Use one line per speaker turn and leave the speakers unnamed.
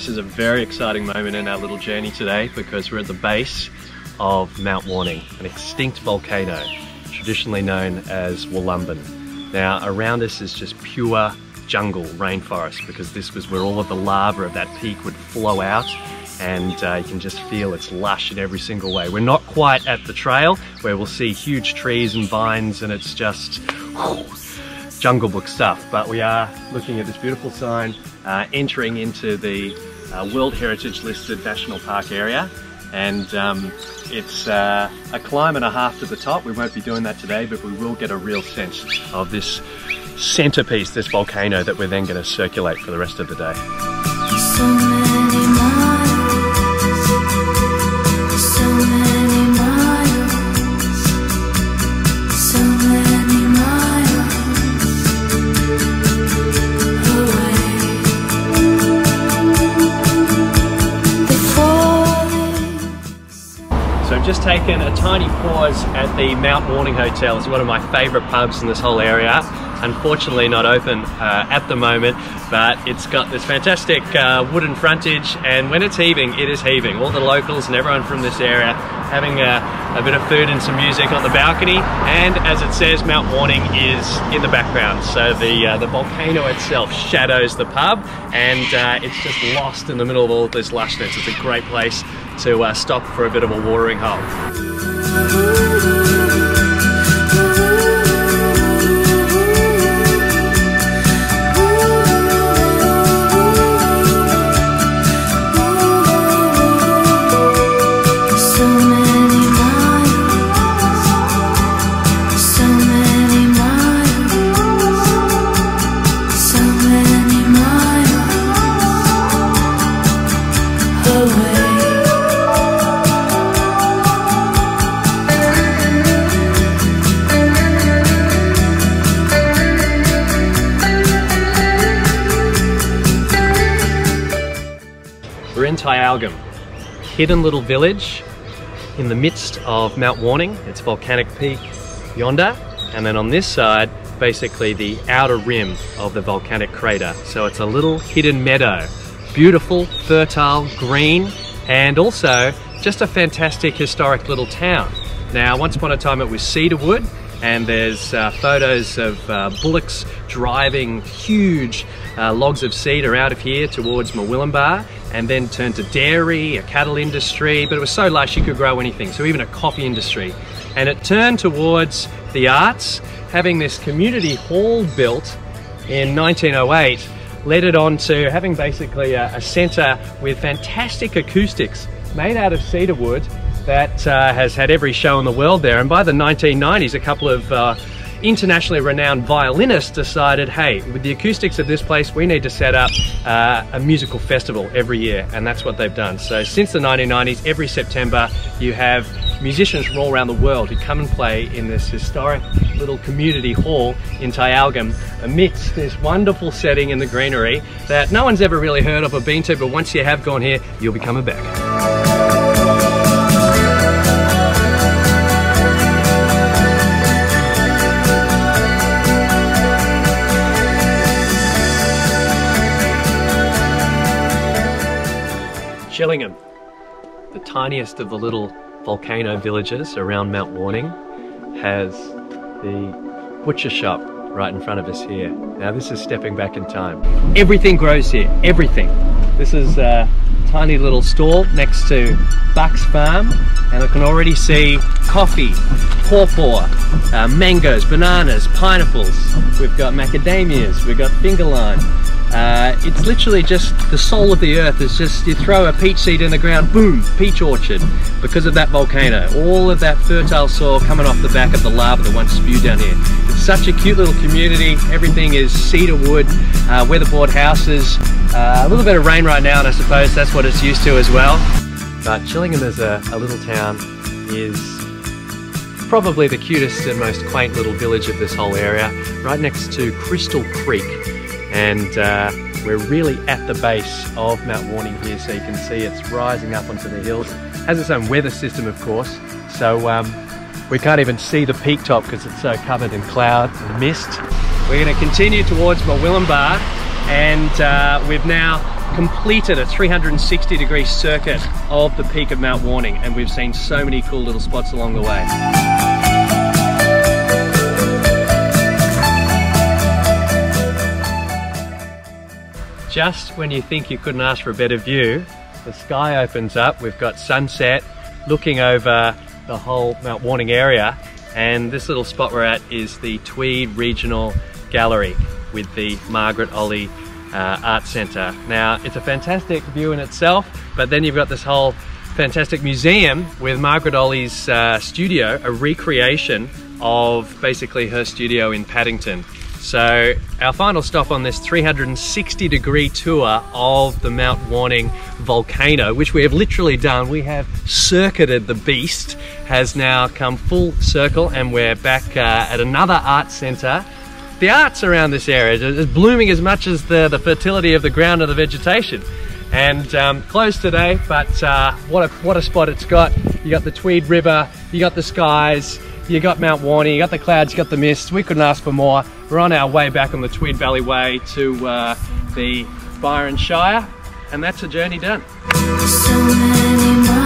This is a very exciting moment in our little journey today because we're at the base of Mount Warning, an extinct volcano, traditionally known as Wollumbin. Now around us is just pure jungle, rainforest, because this was where all of the lava of that peak would flow out, and you can just feel it's lush in every single way. We're not quite at the trail where we'll see huge trees and vines and it's just jungle book stuff, but we are looking at this beautiful sign entering into the World Heritage listed National Park area, and it's a climb and a half to the top. We won't be doing that today, but we will get a real sense of this centerpiece, this volcano that we're then going to circulate for the rest of the day.
So many miles, so many miles, so many miles away.
So I've just taken a tiny pause at the Mount Warning Hotel. It's one of my favorite pubs in this whole area. Unfortunately not open at the moment, but it's got this fantastic wooden frontage, and when it's heaving, it is heaving. All the locals and everyone from this area having a bit of food and some music on the balcony, and as it says, Mount Warning is in the background. So the volcano itself shadows the pub, and it's just lost in the middle of all of this lushness. It's a great place to stop for a bit of a watering hole. We're in Tyalgum, hidden little village in the midst of Mount Warning. It's volcanic peak yonder, and then on this side, basically the outer rim of the volcanic crater. So it's a little hidden meadow, beautiful, fertile, green, and also just a fantastic historic little town. Now, once upon a time it was cedar wood, and there's photos of bullocks driving huge logs of cedar out of here towards Murwillumbah, and then turned to dairy, a cattle industry, but it was so lush you could grow anything, so even a coffee industry. And it turned towards the arts, having this community hall built in 1908, led it on to having basically a centre with fantastic acoustics made out of cedar wood that has had every show in the world there. And by the 1990s, a couple of internationally renowned violinists decided, hey, with the acoustics of this place, we need to set up a musical festival every year, and that's what they've done. So since the 1990s, every September, you have musicians from all around the world who come and play in this historic little community hall in Tyalgum, amidst this wonderful setting in the greenery that no one's ever really heard of or been to, but once you have gone here, you'll be coming back. Chillingham, the tiniest of the little volcano villages around Mount Warning, has the butcher shop right in front of us here. Now this is stepping back in time. Everything grows here, everything. This is a tiny little stall next to Buck's Farm, and I can already see coffee, pawpaw, mangoes, bananas, pineapples. We've got macadamias, we've got finger lime. It's literally just the soul of the earth. Is just, you throw a peach seed in the ground, boom, peach orchard, because of that volcano. All of that fertile soil coming off the back of the lava that once spewed down here. It's such a cute little community. Everything is cedar wood, weatherboard houses, a little bit of rain right now, and I suppose that's what it's used to as well. But Chillingham as a little town is probably the cutest and most quaint little village of this whole area, right next to Crystal Creek. And we're really at the base of Mount Warning here, so you can see it's rising up onto the hills. It has its own weather system, of course, so we can't even see the peak top because it's so covered in cloud and mist. We're going to continue towards Murwillumbah, and we've now completed a 360-degree circuit of the peak of Mount Warning, and we've seen so many cool little spots along the way. Just when you think you couldn't ask for a better view, the sky opens up. We've got sunset looking over the whole Mount Warning area, and this little spot we're at is the Tweed Regional Gallery with the Margaret Olley Art Centre. Now, it's a fantastic view in itself, but then you've got this whole fantastic museum with Margaret Olley's studio, a recreation of basically her studio in Paddington. So our final stop on this 360-degree tour of the Mount Warning volcano, which we have literally done, we have circuited the beast, has now come full circle, and we're back at another art centre. The arts around this area is blooming as much as the fertility of the ground and the vegetation. And closed today, but what a spot it's got. You got the Tweed River, you got the skies, you got Mount Warning, you got the clouds, you got the mist. We couldn't ask for more. We're on our way back on the Tweed Valley Way to the Byron Shire, and that's a journey done.
So many miles.